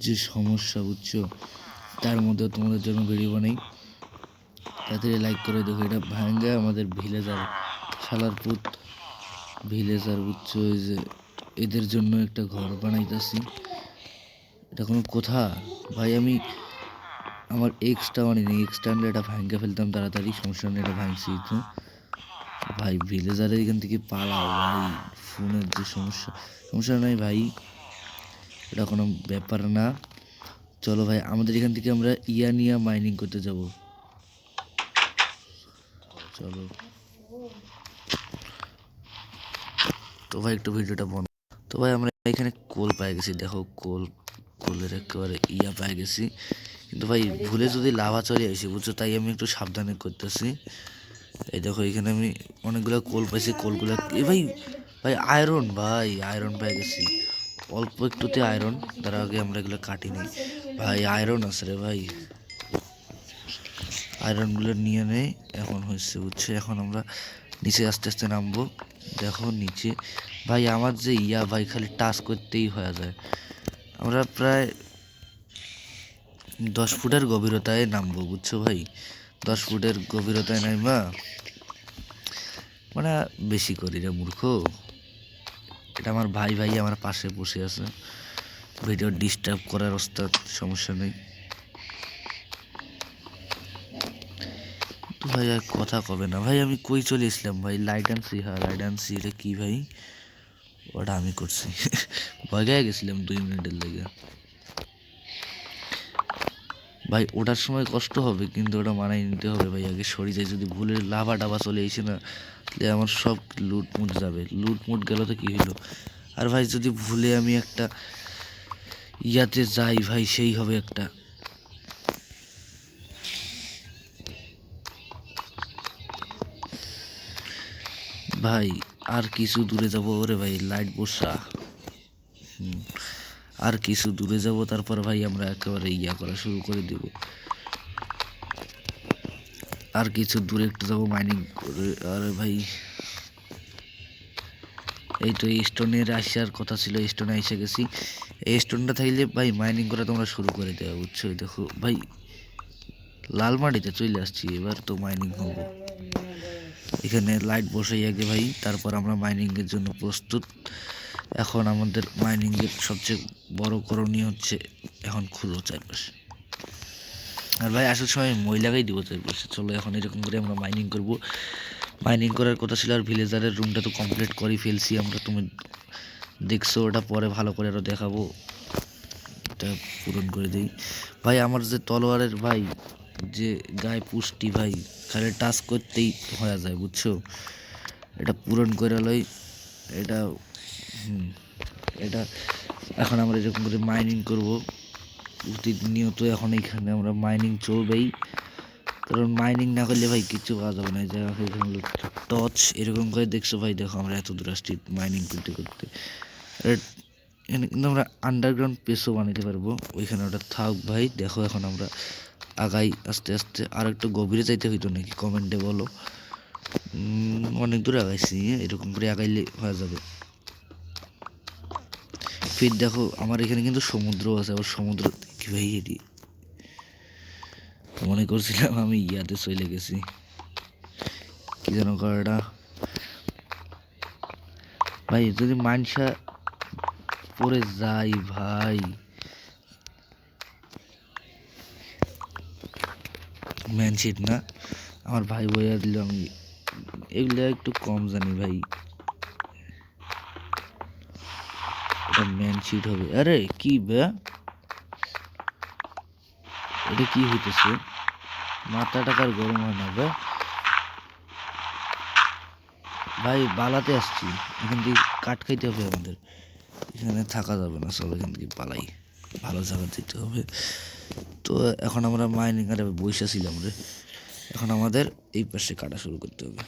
যে সমস্যা বুঝছো, তার মধ্যে তোমাদের জন্য ভিডিও বানাই। তাড়াতাড়ি লাইক করে দেখো, এটা ভাঙ্গা আমাদের ভিলেজার শালার পুত ভিলেজার বুঝছো, ওই যে এদের জন্য একটা ঘর বানাইতেছি। এটা কোনো কথা ভাই? আমি আমার এক্সট্রা আনিনি, এক্সট্রা আনলে এটা ভাঙ্গা ফেলতাম তাড়াতাড়ি, সমস্যা নেই, এটা ভাঙছি তো। ভাই ভিলেজারের এখান থেকে পালাও ভাই, ফোনের যে সমস্যা। সমস্যা নাই ভাই, এটা কোনো ব্যাপার না। চলো ভাই, আমাদের এখান থেকে আমরা ইয়ানিয়া মাইনিং করতে যাব। চলো তো ভাই, একটু ভিডিওটা বন্ধ। তো ভাই আমরা এখানে কোল পাই গেছি, দেখো কোলের একেবারে ইয়া পাই গেছি। কিন্তু ভাই ভুলে যদি লাভা চলে আসি বুঝছো, তাই আমি একটু সাবধানে করতেছি। এই দেখো এখানে আমি অনেকগুলো কোল পাইছি, কোলগুলো এ ভাই, ভাই আয়রন, ভাই আয়রন পাই গেছি অল্প একটুতে আয়রন। তার আগে আমরা এগুলো কাটিনি ভাই, আয়রন আছে রে ভাই। আয়রনগুলো নিয়ে নেই, এখন হয়েছে বুঝছে। এখন আমরা নিচে আস্তে আস্তে নামবো। দেখো নিচে ভাই আমার যে ইয়া ভাই, খালি টাচ করতেই হয়ে যায়। আমরা প্রায় 10 ফুটের গভীরতায় নামবো বুঝছো ভাই, 10 ফুটের গভীরতায় নামবা মানে বেশি করি রে মূর্খ। এটা আমার ভাই আমার পাশে বসে আছে, ভিডিও ডিস্টার্ব করার ওস্তাদ, সমস্যা নেই। তো ভাই আর কথা কবে না ভাই, আমি কই চলে এসলাম ভাই? লাইট আনছি, হ্যাঁ লাইট আনছি। এটা কি ভাই? ওটা আমি করছি ভয় পেয়ে গেছিলাম 2 মিনিটের লেগে। ভাই ওটার সময় কষ্ট হবে, কিন্তু ওটা মানায় নিতে হবে ভাই। আগে সরি যাই, যদি ভুলে লাভা ডাবা চলে এসে না, তাহলে আমার সব লুটমুট যাবে। লুটমুট গেল তো কি হইলো? আর ভাই যদি ভুলে আমি একটা ইয়াতে যাই ভাই, সেই হবে একটা। ভাই আর কিছু দূরে যাব, ওরে ভাই লাইট বসা। আর কিছু দূরে যাব, তারপর ভাই আমরা একেবারে ইয়া করা শুরু করে দিব। আর কিছু দূরে একটু যাবো মাইনিং করে। আরে ভাই এই তো এই স্টোনের আসার কথা ছিল, স্টোনে এসে গেছি। এই স্টোনটা থাকলে ভাই মাইনিং করা তোমরা শুরু করে দেওয়া বুঝছো। দেখো ভাই লাল মাটিতে চলে আসছি, এবার তো মাইনিং হবো। এখানে লাইট বসাই আগে ভাই, তারপর আমরা মাইনিংয়ের জন্য প্রস্তুত। এখন আমাদের মাইনিংয়ের সবচেয়ে বড় করণীয় হচ্ছে এখন খুলো চারপাশে। আর ভাই আসার সময় মই লাগাই দিব চারপাশে। চলো এখন এরকম করে আমরা মাইনিং করব। মাইনিং করার কথা ছিল, আর ভিলেজারের রুমটা তো কমপ্লিট করে ফেলছি আমরা, তুমি দেখছো। ওটা পরে ভালো করে আরও দেখাবো, এটা পূরণ করে দিই। ভাই আমার যে তলোয়ারের ভাই যে গায়ে পুষ্টি ভাই, খালি টাচ করতেই হয়ে যায় বুঝছো। এটা পূরণ করে লই এটা। এটা এখন আমরা এরকম করে মাইনিং করব প্রতিনিয়ত। এখন এখানে আমরা মাইনিং চলবেই, কারণ মাইনিং না করলে ভাই কিছু পাওয়া যাবে না। এই জায়গা টর্চ এরকম করে দেখছো ভাই, দেখো আমরা এত দূর আসছি মাইনিং করতে করতে। এখানে কিন্তু আমরা আন্ডারগ্রাউন্ড পেসও বানাতে পারবো, ওইখানে ওটা থাক ভাই। দেখো এখন আমরা আগাই আস্তে আস্তে। আর একটু গভীরে যাইতে হইতো নাকি কমেন্টে বলো। অনেক দূরে আগাইছি, এরকম করে আগাইলে হয়ে যাবে। ফির দেখো আমার এখানে কিন্তু সমুদ্র আছে, আবার সমুদ্র কি ভাই, এটি মনে করছিলাম আমি ইয়াতে চলে গেছি, কি যেন করাটা ভাই। যদি মানসা পরে যাই ভাই, ম্যানশিট না, আমার ভাই বইয়া দিল। আমি এগুলো একটু কম জানি ভাই, এটা ম্যানশিট হবে। আরে কি বে, এটা কি হইতেছে? মাথা টাকার গরম হয় না বে ভাই। বালাতে আসছি, এখান থেকে কাঠ খাইতে হবে আমাদের, এখানে থাকা যাবে না। চলো এখান থেকে পালাই, ভালো জায়গা দিতে হবে। তো এখন আমরা মাইনিং আরে বৈশা ছিলাম রে, এখন আমাদের এই পাশে কাটা শুরু করতে হবে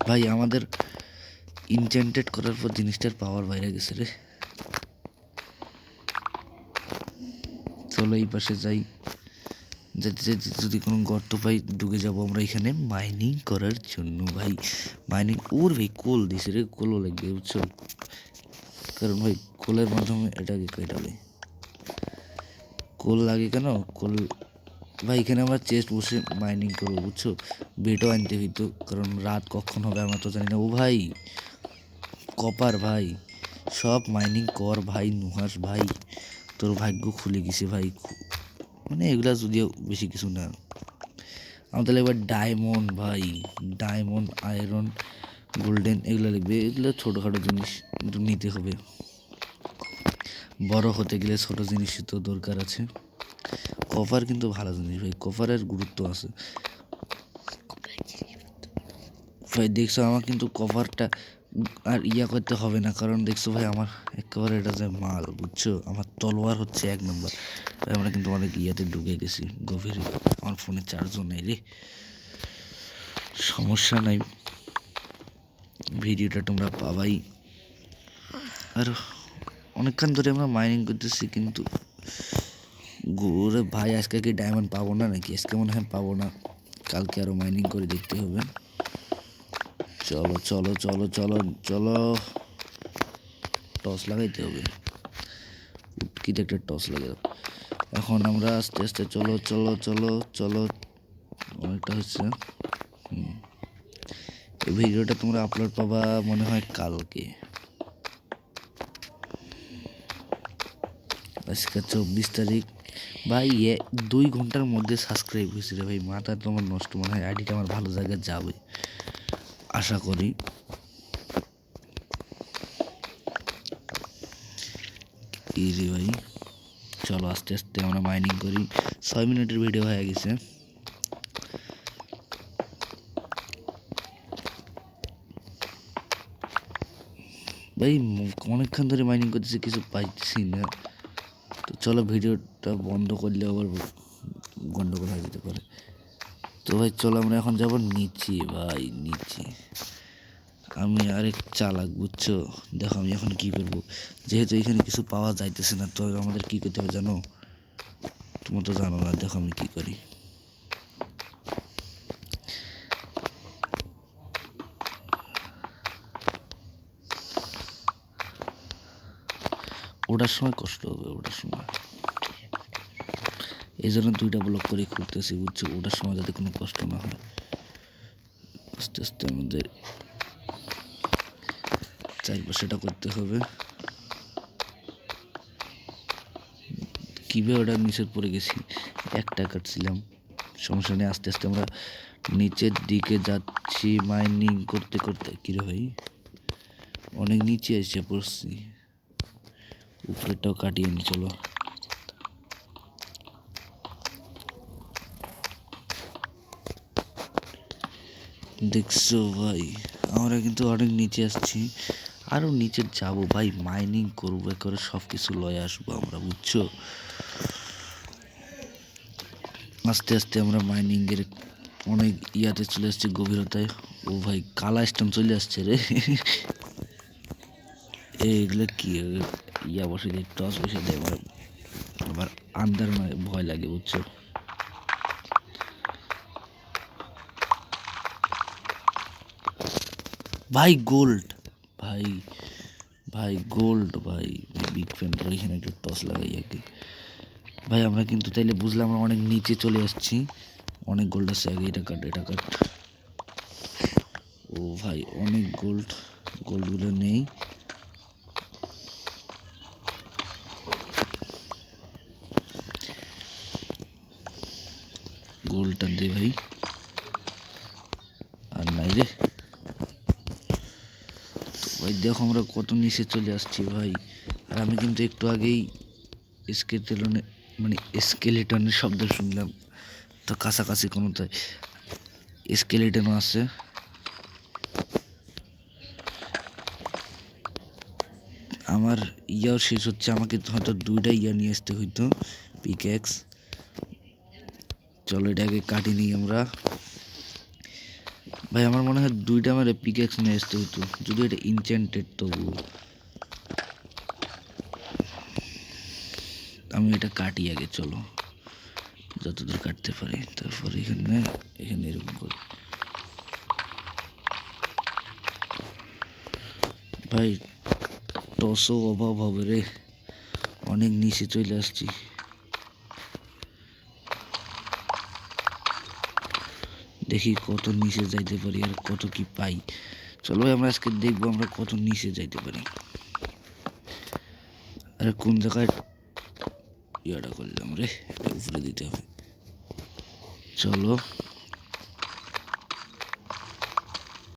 ভাই। আমাদের ইনচেন্টেড করার পর জিনিসটার পাওয়ার বাইরে গেছে রে। চলো এই পাশে যাই, যেতে যেতে যদি কোনো গর্ত পাই ঢুকে যাবো আমরা এখানে মাইনিং করার জন্য ভাই। মাইনিং ওর ভাই কোল দিছে রে, কোলও লাগবে বুঝছো। কারণ ভাই কোলের মাধ্যমে এটাকে কেটাবে। কোল লাগে কেন? কোল ভাই এখানে আমরা চেস্ট বসে মাইনিং করবো বুঝছো, বেটও আনতে হইতো কারণ রাত কখন হবে আমরা তো জানি না। ও ভাই কপার ভাই, সব মাইনিং কর ভাই নুহাস ভাই, তোর ভাগ্য খুলে গেছে ভাই। মানে এগুলা যদিও বেশি কিছু না, আমার তাহলে এবার ডায়মন্ড ভাই, ডায়মন্ড আয়রন গোল্ডেন এগুলো লিখবে, এগুলো ছোটোখাটো জিনিস কিন্তু নিতে হবে, বড় হতে গেলে ছোট জিনিসই তো দরকার আছে। কভার কিন্তু ভালো জিনিস ভাই, কভারের গুরুত্ব আছে ভাই। দেখছো আমার কিন্তু কভারটা আর ইয়া করতে হবে না, কারণ দেখছো ভাই আমার একেবারে এটা যে মাল বুঝছো, আমার তলোয়ার হচ্ছে 1 নম্বর। আমরা কিন্তু অনেক ইয়াতে ঢুকে গেছি গভীরে, আমার ফোনে চার্জও নেই রে, সমস্যা নাই, ভিডিওটা তোমরা পাবাই। আর অনেকক্ষণ ধরে আমরা মাইনিং করতেছি কিন্তু গোরে ভাই আজকে কি ডায়মন্ড পাবো না নাকি? আজকে মনে হয় পাবো না, কালকে আরো মাইনিং করে দেখতে হবে। চলো চলো চলো চলো চলো, টস লাগাইতে হবে, উটকিতে একটা টস লাগাই। এখন আমরা আস্তে আস্তে চলো চলো চলো চলো, অনেকটা হচ্ছে। এই ভিডিওটা তোমরা আপলোড পাবা মনে হয় কালকে, আজকে 24 তারিখ ভাই। 2 ঘন্টার মধ্যে সাবস্ক্রাইব হয়েছে রে ভাই, মাথা তোমার নষ্ট, মনে হয় আইডিটা আমার ভালো জায়গায় যাবে আশা করি। এই রে ভাই চলো আস্তে আস্তে আমরা মাইনিং করি, 6 মিনিটের ভিডিও হয়ে গেছে ভাই। অনেকক্ষণ ধরে মাইনিং করতেছি, কিছু পাইছি না, তো চলো ভিডিওটা বন্ধ করলে আবার গন্ডগোল হয়ে যেতে পারে। তো ভাই চলো আমরা এখন যাব নিচে ভাই, নিচে। আমি আরেক চালাক বুঝছো, দেখো আমি এখন কি করবো, যেহেতু এখানে কিছু পাওয়া যাইতেছে না, তো আমাদের কি করতে হবে জানো? তুমি তো জানো না, দেখো আমি কি করি। ওটার সময় কষ্ট হবে, ওটার সময় এই জন্য 2টা ব্লক করে খুলতেছি বুঝছো, ওটার সময় যাতে কোনো কষ্ট না হয়। আস্তে আস্তে আমাদের চারপাশেটা করতে হবে। কিভাবে ওটা নিচে পড়ে গেছি, একটা কাটছিলাম, সমস্যা নেই। আস্তে আস্তে আমরা নিচের দিকে যাচ্ছি মাইনিং করতে করতে। কিরে ভাই অনেক নিচে এসে পড়ছি, উপরেরটাও কাটিয়ে নি চলো। দেখছো ভাই আমরা কিন্তু অনেক নিচে আসছি, আরো নিচে যাব ভাই, মাইনিং করবো করে সব কিছু লয়ে আসবো আমরা বুঝছো। আস্তে আস্তে আমরা মাইনিং এর অনেক ইয়াতে চলে আসছি, গভীরতায়। ও ভাই কালা স্টোন চলে আসছে রে এইগুলো কি ইয়া বসে দিয়ে টস বসে দেয়, আমার আবার আন্দার ভয় লাগে বুঝছো। ভাই গোল্ড, ভাই ভাই গোল্ড ভাই, বিগ ফ্যান। এখানে একটা টস লাগাই আগে ভাই, আমরা কিন্তু তাইলে বুঝলাম আমরা অনেক নিচে চলে আসছি, অনেক গোল্ড আছে আগে, এটা কাট এটা কাট। ও ভাই অনেক গোল্ড, গোল্ডগুলো নেই। গোল্ডটা দে ভাই, আর নাই রে ভাই। দেখো আমরা কত নিচে চলে আসছি ভাই, আর আমি কিন্তু একটু আগেই স্কেলেটনে মানে স্কেলেটনের শব্দ শুনলাম, তো কাছাকাছি কোনো তো স্কেলেটনও আছে। আমার ইয়াও শেষ হচ্ছে, আমাকে হয়তো 2টা ইয়া নিয়ে আসতে হইতো, পিক্যাক্স। চলো এটাকে কাটি নিই আমরা ভাই, আমার মনে হয় 2টা আমার পিক্যাক্স নিয়ে আসতে হইতো, যদি এটা ইনচ্যান্টেড তবু। আমি এটা কাটি আগে, চলো যতদূর কাটতে পারি, তারপরে এখানে এখানে এরকম করি ভাই। টসও অভাব হবে রে, অনেক নিচে চলে আসছি। দেখি কত নিচে যাইতে পারি আর কত কি পাই। চলো ভাই আমরা আজকে দেখবো আমরা কত নিচে যাইতে পারি। আরে কোন জায়গায় ইয়াটা করলাম রে, এটা উপরে দিতে হবে। চলো